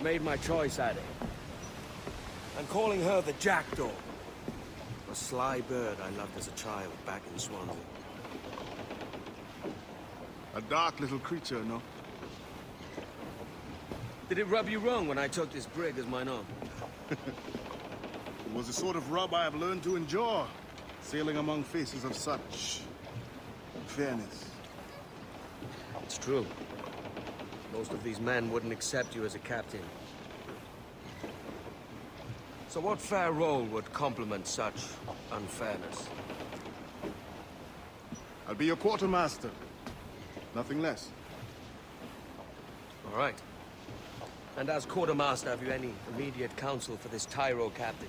made my choice, Addy. I'm calling her the Jackdaw. A sly bird I loved as a child back in Swansea. A dark little creature, no? Did it rub you wrong when I took this brig as mine own? It was the sort of rub I have learned to endure, sailing among faces of such fairness. It's true. Most of these men wouldn't accept you as a captain. So what fair role would complement such unfairness? I'll be your quartermaster. Nothing less. All right. And as quartermaster, have you any immediate counsel for this Tyro captain?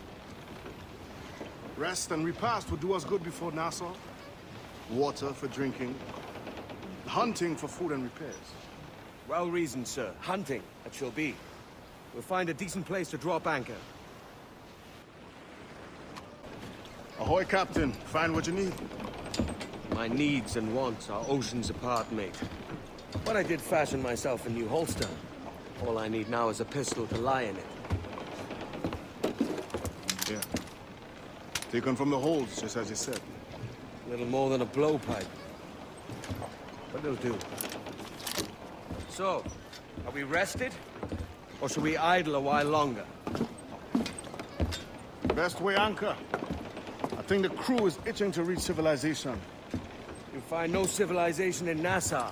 Rest and repast would do us good before Nassau. Water for drinking. Hunting for food and repairs. Well reasoned, sir. Hunting, that shall be. We'll find a decent place to drop anchor. Ahoy, Captain. Find what you need. My needs and wants are oceans apart, mate. But I did fashion myself a new holster. All I need now is a pistol to lie in it. Yeah. Taken from the holds, just as you said. Little more than a blowpipe. But it'll do. So, are we rested? Or should we idle a while longer? Best way anchor. I think the crew is itching to reach civilization. You'll find no civilization in Nassau.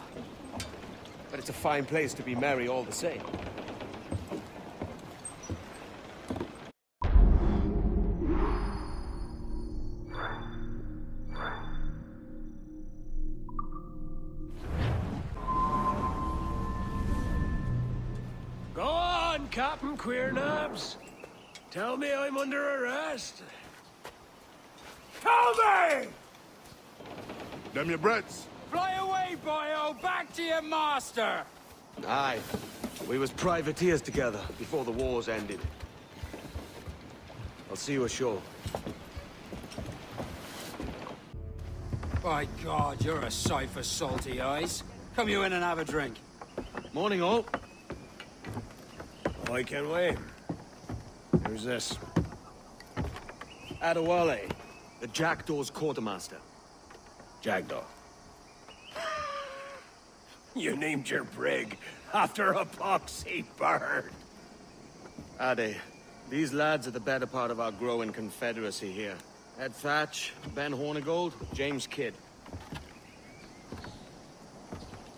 But it's a fine place to be merry all the same. Go on, Captain Queernabs. Tell me I'm under arrest. Tell me! Them your breads. Fly away, boyo! Back to your master! Aye. We was privateers together before the wars ended. I'll see you ashore. By God, you're a sight for salty eyes. Come you in and have a drink. Morning, all. I can wait. Who's this? Adewale, the Jackdaw's quartermaster. Jackdaw. You named your brig after a poxy bird. Ade, these lads are the better part of our growing confederacy here. Ed Thatch, Ben Hornigold, James Kidd.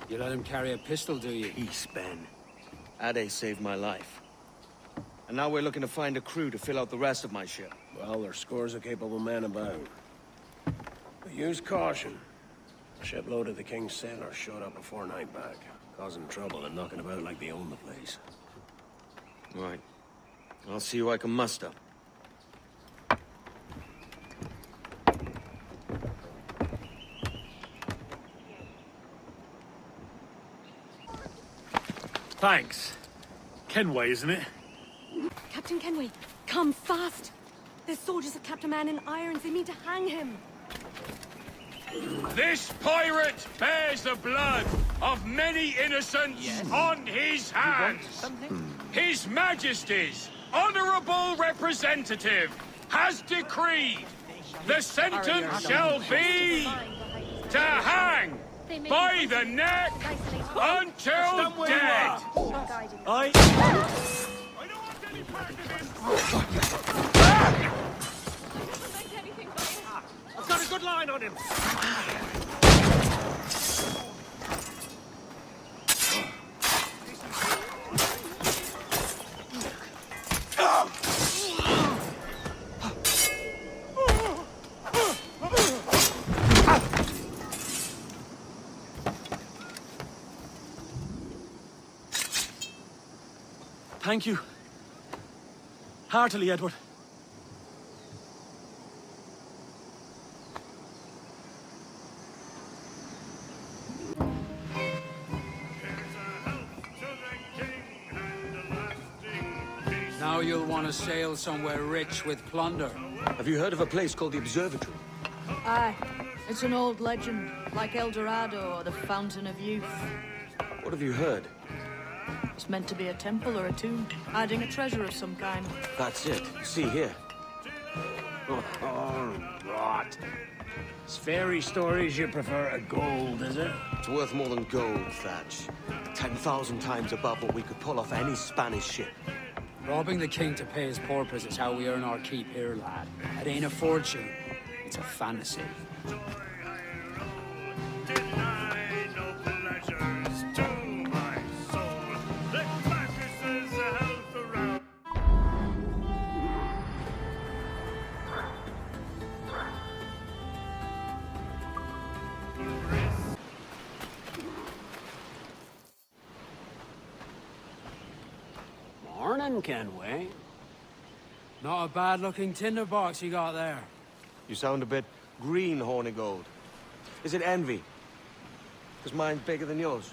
You let him carry a pistol, do you? Peace, Ben. Ade saved my life. And now we're looking to find a crew to fill out the rest of my ship. Well, there's scores of capable men about. But use caution. A shipload of the King's sailors showed up before night back, causing trouble and knocking about like they own the place. Right. I'll see who I can muster. Thanks. Kenway, isn't it? Captain Kenway, come fast! There's soldiers of Captain Man in irons. They mean to hang him. This pirate bears the blood of many innocents on his hands. His Majesty's honorable representative has decreed the sentence shall be to hang by the neck until dead. I don't want any part of this. I've got a good line on him. Thank you. Heartily, Edward. Now you'll want to sail somewhere rich with plunder. Have you heard of a place called the Observatory? Aye. It's an old legend, like El Dorado or the Fountain of Youth. What have you heard? It's meant to be a temple or a tomb, hiding a treasure of some kind. That's it. See here. Oh, rot. It's fairy stories you prefer to gold, is it? It's worth more than gold, Thatch. 10,000 times above what we could pull off any Spanish ship. Robbing the king to pay his porpoise is how we earn our keep here, lad. It ain't a fortune. It's a fantasy. Deny no pleasures to my soul. The carcasses of health around. Morning, Kenway. Not a bad-looking tinderbox you got there. You sound a bit green, Hornigold. Is it envy? Because mine's bigger than yours.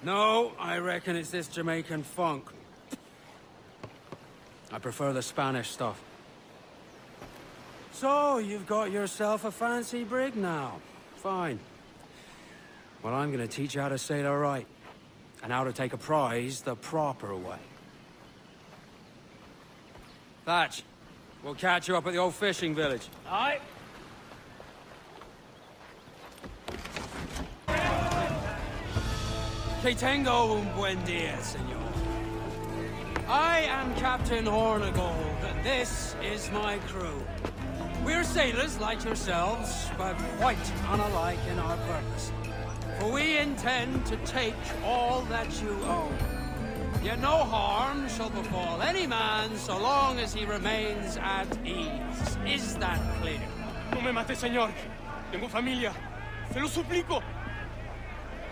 No, I reckon it's this Jamaican funk. I prefer the Spanish stuff. So, you've got yourself a fancy brig now. Fine. Well, I'm gonna teach you how to sail her right. And how to take a prize the proper way. Thatch, we'll catch you up at the old fishing village. Aye. Que tengo un buen dia, senor. I am Captain Hornigold. This is my crew. We're sailors like yourselves, but quite unalike in our purpose. For we intend to take all that you own. Yet no harm shall befall any man so long as he remains at ease. Is that clear? No me mate, señor. Tengo familia. Se lo suplico.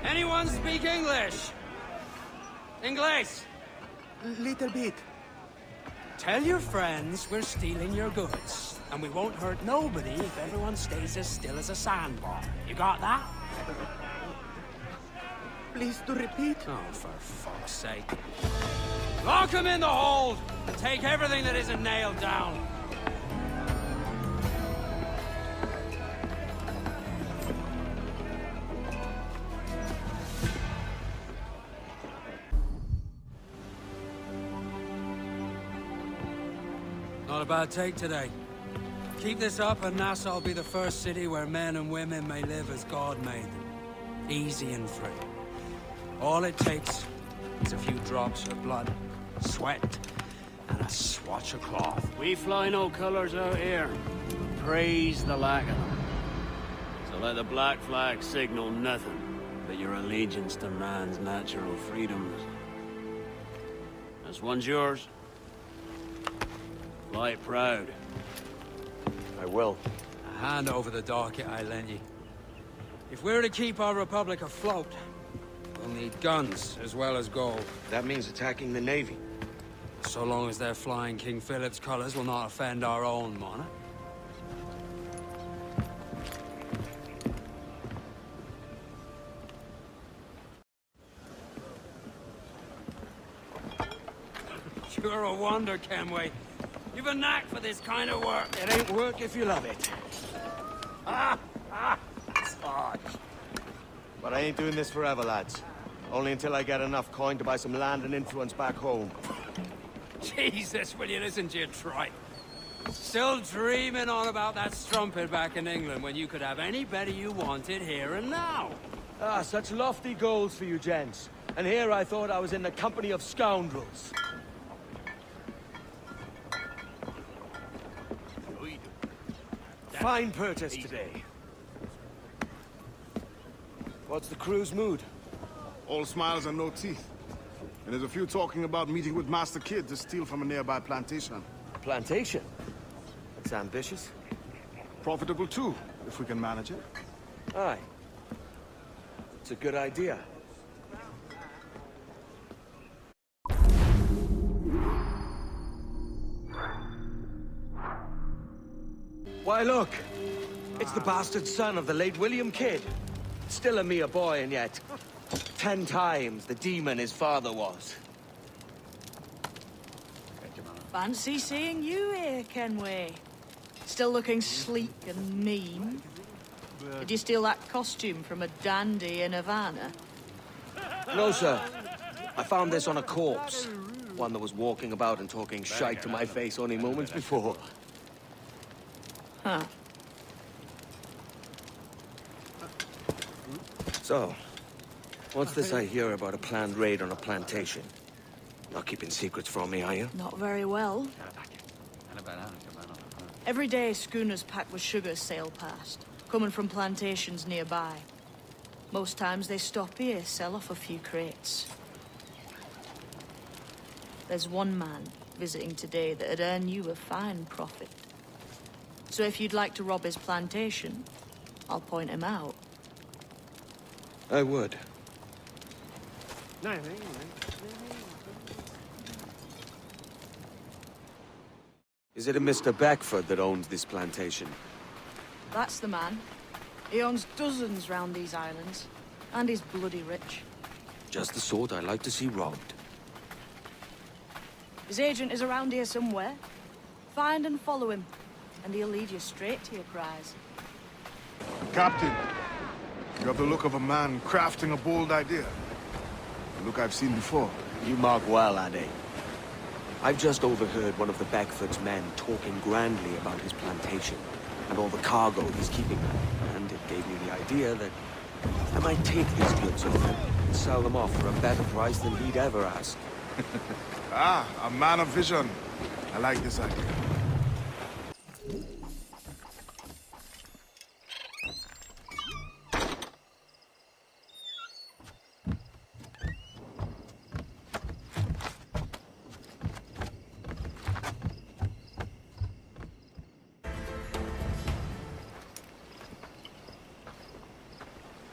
Anyone speak English? Inglés? Little bit. Tell your friends we're stealing your goods, and we won't hurt nobody if everyone stays as still as a sandbar. You got that? Please to repeat. Oh, for fuck's sake. Lock him in the hold, and take everything that isn't nailed down. Not a bad take today. Keep this up and Nassau will be the first city where men and women may live as God made them. Easy and free. All it takes is a few drops of blood, sweat, and a swatch of cloth. We fly no colors out here. Praise the lack of them. So let the black flag signal nothing but your allegiance to man's natural freedoms. This one's yours. Fly it proud. I will. Hand over the docket I lent you. If we're to keep our republic afloat, we'll need guns as well as gold. That means attacking the Navy. So long as they're flying King Philip's colors will not offend our own monarch. You're a wonder, Kenway. You've a knack for this kind of work. It ain't work if you love it. Sarge. But I ain't doing this forever, lads. Only until I get enough coin to buy some land and influence back home. Jesus, will you listen to your tripe? Still dreaming on about that strumpet back in England when you could have any better you wanted here and now. Ah, such lofty goals for you gents. And here I thought I was in the company of scoundrels. Fine purchase today. What's the crew's mood? All smiles and no teeth. And there's a few talking about meeting with Master Kid to steal from a nearby plantation. Plantation? That's ambitious. Profitable too, if we can manage it. Aye. It's a good idea. Why, look! It's the bastard son of the late William Kidd. Still a mere boy, and yet 10 times the demon his father was. Fancy seeing you here, Kenway. Still looking sleek and mean. Did you steal that costume from a dandy in Havana? No, sir. I found this on a corpse. One that was walking about and talking shite to my face only moments before. Huh. So, what's this I hear about a planned raid on a plantation? Not keeping secrets from me, are you? Not very well. Every day, schooners packed with sugar sail past, coming from plantations nearby. Most times they stop here, sell off a few crates. There's one man visiting today that'd earn you a fine profit. So if you'd like to rob his plantation, I'll point him out. I would. Is it a Mr. Beckford that owns this plantation? That's the man. He owns dozens round these islands, and he's bloody rich. Just the sort I like to see robbed. His agent is around here somewhere. Find and follow him, and he'll lead you straight to your prize. Captain, you have the look of a man crafting a bold idea. A look I've seen before. You mark well, Addy. I've just overheard one of the Beckford's men talking grandly about his plantation and all the cargo he's keeping there. And it gave me the idea that I might take these goods off him and sell them off for a better price than he'd ever ask. Ah, a man of vision. I like this idea.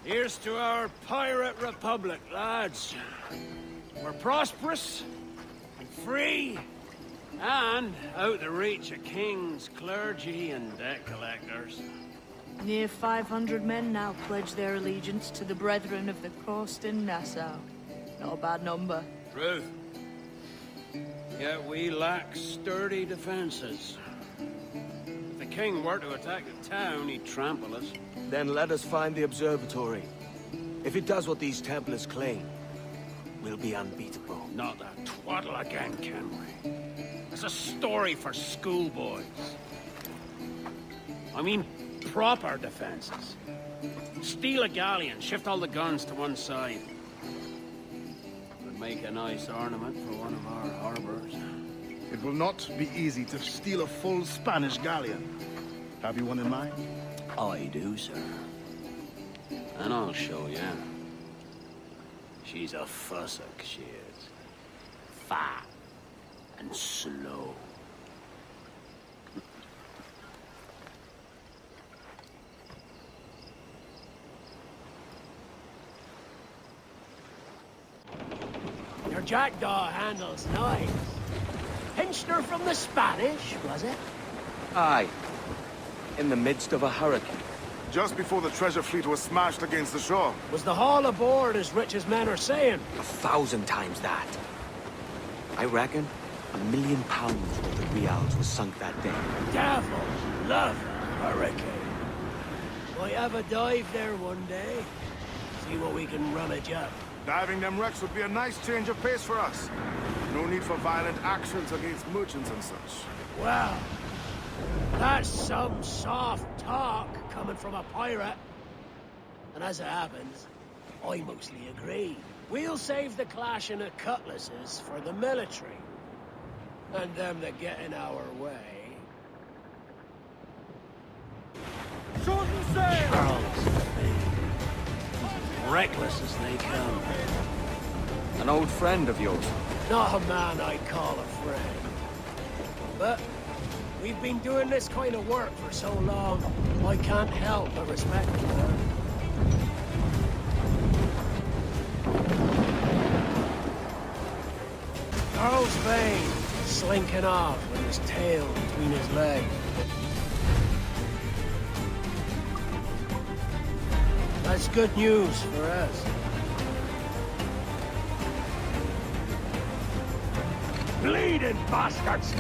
Here's to our pirate republic, lads. We're prosperous, and free, and out the reach of kings, clergy, and debt collectors. Near 500 men now pledge their allegiance to the Brethren of the Coast in Nassau. Not a bad number. Truth. Yet we lack sturdy defenses. If the king were to attack the town, he'd trample us. Then let us find the observatory. If it does what these Templars claim, we'll be unbeatable. Not that twaddle again, can we? It's a story for schoolboys. I mean, proper defenses. Steal a galleon, shift all the guns to one side. Would make a nice ornament for one of our harbors. It will not be easy to steal a full Spanish galleon. Have you one in mind? I do, sir. And I'll show you. She's a fussock, she is. Fat and slow. Your jackdaw handles nice. Pinched her from the Spanish, was it? Aye. In the midst of a hurricane. Just before the treasure fleet was smashed against the shore. Was the haul aboard as rich as men are saying? 1,000 times that. I reckon £1 million worth of reals was sunk that day. Devils love a hurricane. Might have a dive there one day. See what we can rummage up. Diving them wrecks would be a nice change of pace for us. No need for violent actions against merchants and such. Well, that's some soft talk coming from a pirate. And as it happens, I mostly agree. We'll save the clashing of cutlasses for the military. And them that get in our way. Short and sail! Charles, reckless as they come. An old friend of yours? Not a man I'd call a friend. But we've been doing this kind of work for so long, I can't help but respect him. Charles Vane, slinking off with his tail between his legs. That's good news for us. Bleeding bastards!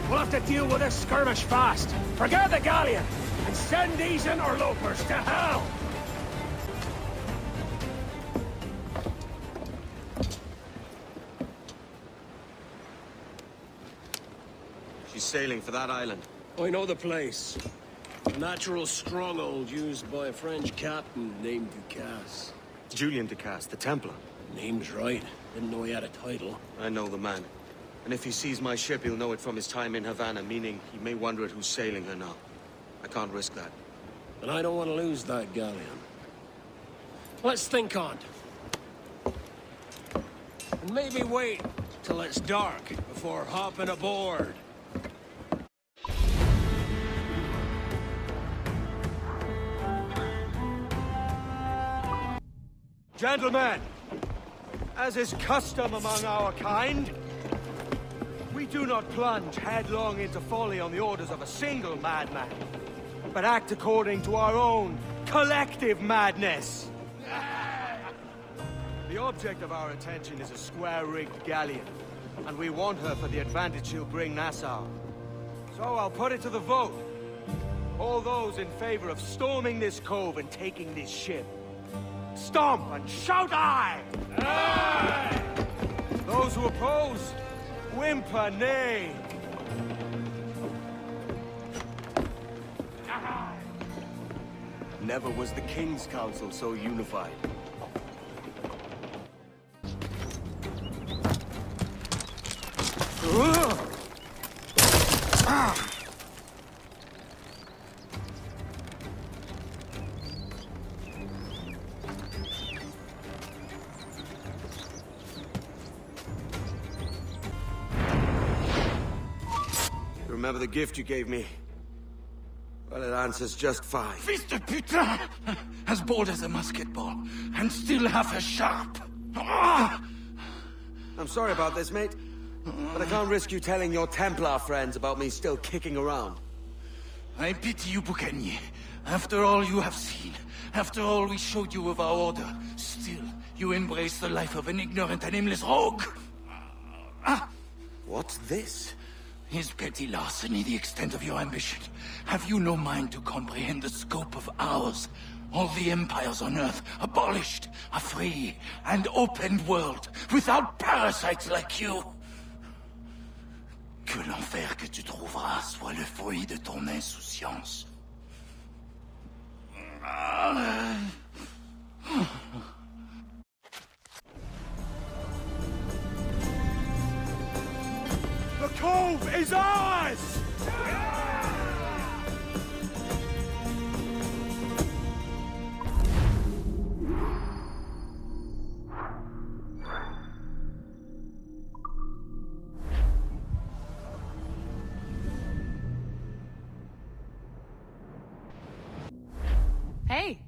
We'll have to deal with this skirmish fast. Forget the galleon, and send these interlopers to hell! sailing for that island? I know the place. A natural stronghold used by a French captain named Ducasse. Julian Ducasse, the Templar. Name's right. Didn't know he had a title. I know the man. And if he sees my ship, he'll know it from his time in Havana, meaning he may wonder at who's sailing her now. I can't risk that. And I don't want to lose that galleon. Let's think on it. And maybe wait till it's dark before hopping aboard. Gentlemen, as is custom among our kind, we do not plunge headlong into folly on the orders of a single madman, but act according to our own collective madness. The object of our attention is a square-rigged galleon, and we want her for the advantage she'll bring Nassau. So I'll put it to the vote. All those in favor of storming this cove and taking this ship, stomp and shout aye! Aye! Those who oppose, whimper nay. Never was the King's Council so unified. Remember the gift you gave me? Well, it answers just fine. Fils de putain! As bold as a musket ball, and still half as sharp. Ah! I'm sorry about this, mate. But I can't risk you telling your Templar friends about me still kicking around. I pity you, Boucanier. After all you have seen, after all we showed you of our order, still you embrace the life of an ignorant and aimless rogue. What's this? Is petty larceny the extent of your ambition? Have you no mind to comprehend the scope of ours? All the empires on Earth abolished, a free and open world, without parasites like you. Que l'enfer que tu trouveras soit le fruit de ton insouciance. The cove is ours! Hey.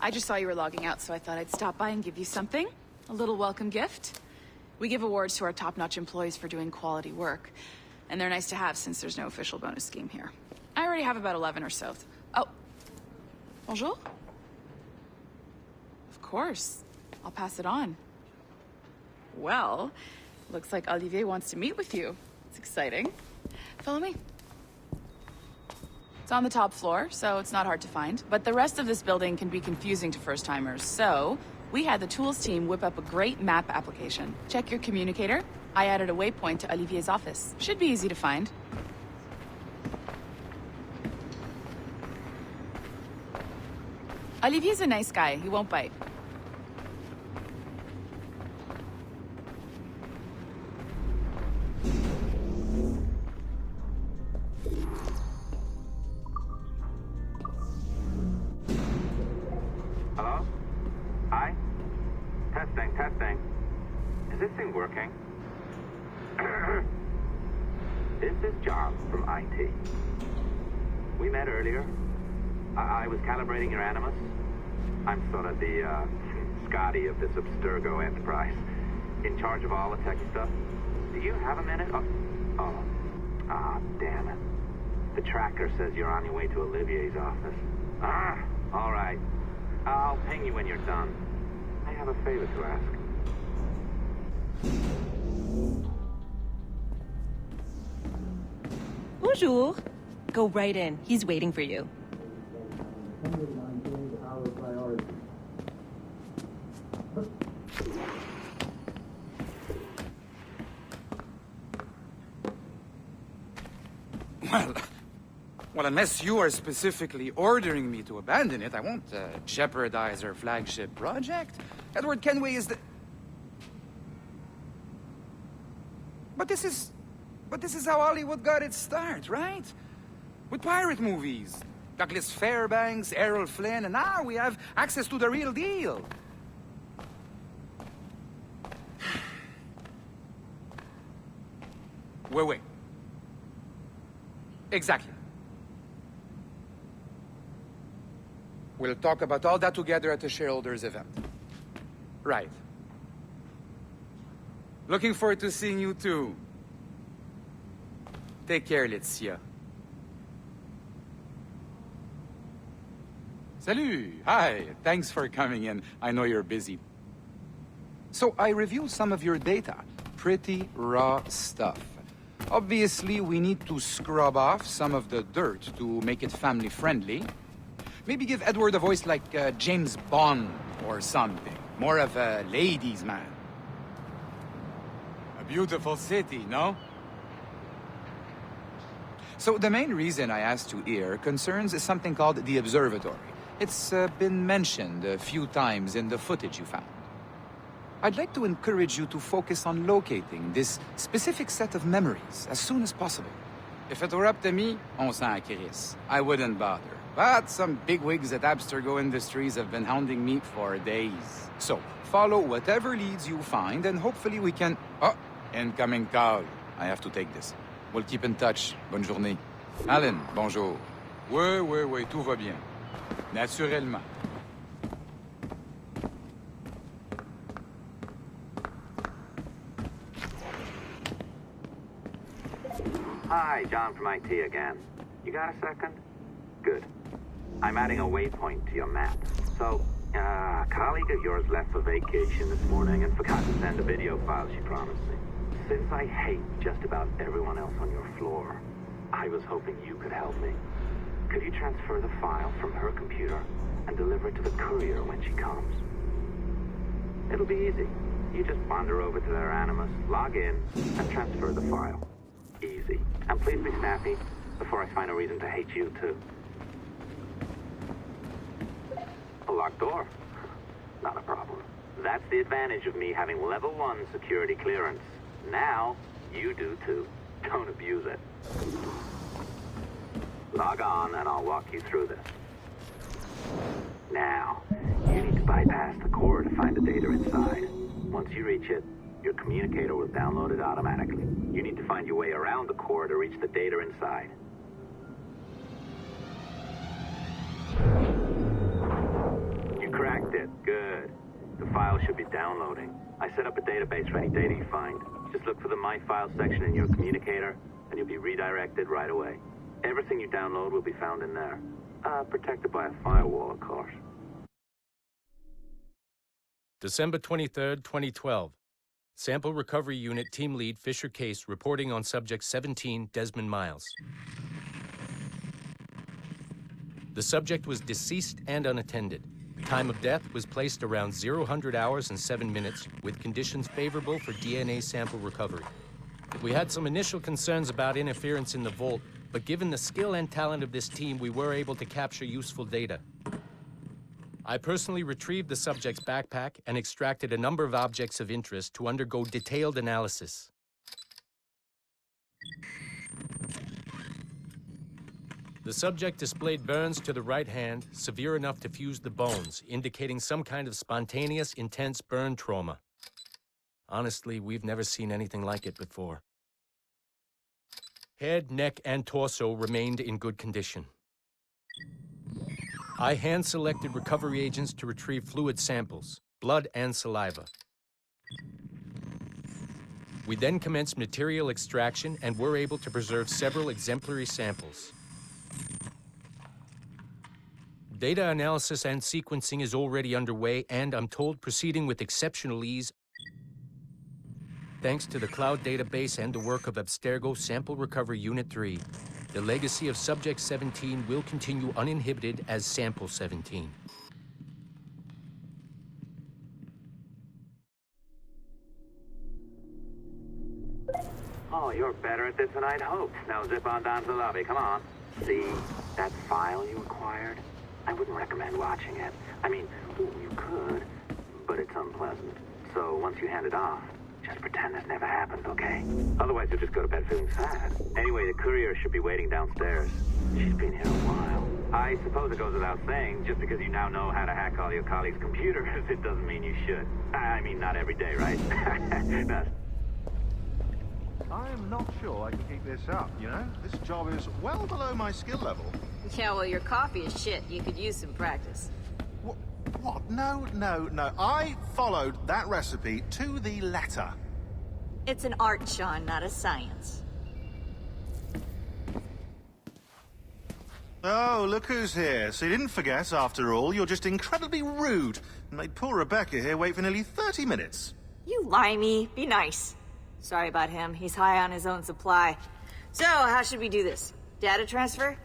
I just saw you were logging out, so I thought I'd stop by and give you something. A little welcome gift. We give awards to our top-notch employees for doing quality work. And they're nice to have since there's no official bonus scheme here. I already have about 11 or so. Oh. Bonjour? Of course. I'll pass it on. Well, looks like Olivier wants to meet with you. It's exciting. Follow me. It's on the top floor, so it's not hard to find. But the rest of this building can be confusing to first-timers, so we had the tools team whip up a great map application. Check your communicator. I added a waypoint to Olivier's office. Should be easy to find. Olivier's a nice guy. He won't bite. Hello? Hi? Testing. Is this thing working? This is John from IT. We met earlier. I was calibrating your Animus. I'm sort of the, Scotty of this Abstergo enterprise. In charge of all the tech stuff. Do you have a minute? Damn it. The tracker says you're on your way to Olivier's office. All right. I'll ping you when you're done. I have a favor to ask. Bonjour. Go right in. He's waiting for you. Well, unless you are specifically ordering me to abandon it, I won't jeopardize our flagship project. Edward Kenway is the... But this is how Hollywood got its start, right? With pirate movies. Douglas Fairbanks, Errol Flynn, and now we have access to the real deal. Wait. Exactly. We'll talk about all that together at the shareholders event. Right. Looking forward to seeing you too. Take care, Laetitia. Salut! Hi, thanks for coming in. I know you're busy. So I reviewed some of your data. Pretty raw stuff. Obviously, we need to scrub off some of the dirt to make it family-friendly. Maybe give Edward a voice like James Bond or something. More of a ladies' man. A beautiful city, no? So the main reason I asked you here concerns something called the Observatory. It's been mentioned a few times in the footage you found. I'd like to encourage you to focus on locating this specific set of memories as soon as possible. If it were up to me, on s'en crisse. I wouldn't bother. But some bigwigs at Abstergo Industries have been hounding me for days. So, follow whatever leads you find, and hopefully we can... Oh, incoming call. I have to take this. We'll keep in touch. Bonne journée. Alan, bonjour. Oui, tout va bien. Naturellement. Hi, John from IT again. You got a second? Good. I'm adding a waypoint to your map. So, a colleague of yours left for vacation this morning and forgot to send a video file she promised me. Since I hate just about everyone else on your floor, I was hoping you could help me. Could you transfer the file from her computer and deliver it to the courier when she comes? It'll be easy. You just wander over to their Animus, log in, and transfer the file. Easy. And please be snappy before I find a reason to hate you, too. A locked door? Not a problem. That's the advantage of me having level 1 security clearance. Now, you do, too. Don't abuse it. Log on, and I'll walk you through this. Now, you need to bypass the core to find the data inside. Once you reach it, your communicator will download it automatically. You need to find your way around the core to reach the data inside. You cracked it. Good. The file should be downloading. I set up a database for any data you find. Just look for the My Files section in your communicator, and you'll be redirected right away. Everything you download will be found in there. Protected by a firewall, of course. December 23rd, 2012. Sample Recovery Unit Team Lead Fisher Case reporting on Subject 17, Desmond Miles. The subject was deceased and unattended. Time of death was placed around 00 hours and 7 minutes, with conditions favorable for DNA sample recovery. We had some initial concerns about interference in the vault, but given the skill and talent of this team, we were able to capture useful data. I personally retrieved the subject's backpack and extracted a number of objects of interest to undergo detailed analysis. The subject displayed burns to the right hand, severe enough to fuse the bones, indicating some kind of spontaneous, intense burn trauma. Honestly, we've never seen anything like it before. Head, neck, and torso remained in good condition. I hand-selected recovery agents to retrieve fluid samples, blood and saliva. We then commenced material extraction and were able to preserve several exemplary samples. Data analysis and sequencing is already underway, and I'm told proceeding with exceptional ease. Thanks to the cloud database and the work of Abstergo Sample Recovery Unit 3, the legacy of Subject 17 will continue uninhibited as Sample 17. Oh, you're better at this than I'd hoped. Now zip on down to the lobby. Come on. See that file you acquired? I wouldn't recommend watching it. I mean, you could, but it's unpleasant. So once you hand it off, just pretend this never happened, okay? Otherwise, you'll just go to bed feeling sad. Anyway, the courier should be waiting downstairs. She's been here a while. I suppose it goes without saying, just because you now know how to hack all your colleagues' computers, it doesn't mean you should. I mean, not every day, right? That's I am not sure I can keep this up, you know? This job is well below my skill level. Yeah, well, your coffee is shit. You could use some practice. What? No. I followed that recipe to the letter. It's an art, Sean, not a science. Oh, look who's here. So you didn't forget, after all. You're just incredibly rude and made poor Rebecca here wait for nearly 30 minutes. You limey. Be nice. Sorry about him. He's high on his own supply. So, how should we do this? Data transfer?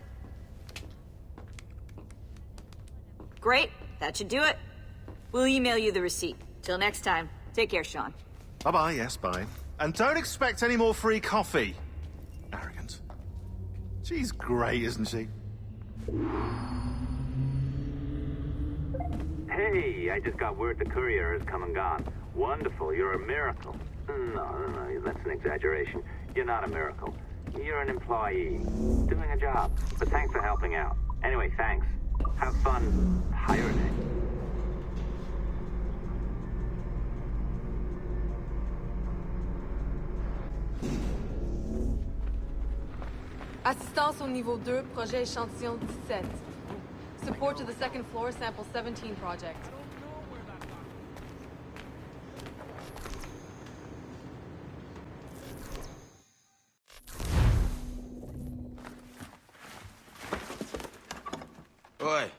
Great. That should do it. We'll email you the receipt. Till next time. Take care, Sean. Bye-bye, yes, bye. And don't expect any more free coffee. Arrogant. She's great, isn't she? Hey, I just got word the courier has come and gone. Wonderful, you're a miracle. No, that's an exaggeration. You're not a miracle. You're an employee, doing a job. But thanks for helping out. Anyway, thanks. Have fun pirating. Assistance au niveau 2, projet échantillon 17. Support to the second floor, sample 17 project. Oi.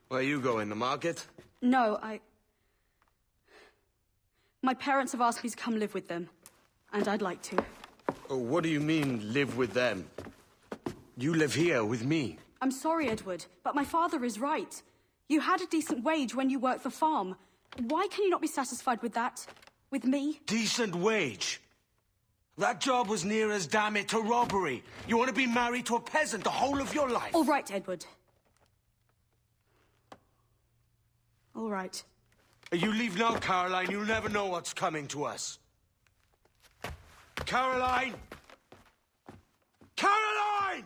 Where you going, the market? No, My parents have asked me to come live with them, and I'd like to. Oh, what do you mean, live with them? You live here with me. I'm sorry, Edward, but my father is right. You had a decent wage when you worked the farm. Why can you not be satisfied with that? With me? Decent wage? That job was near as damn it to robbery. You want to be married to a peasant the whole of your life? All right, Edward. All right. You leave now, Caroline. You'll never know what's coming to us. Caroline! Caroline!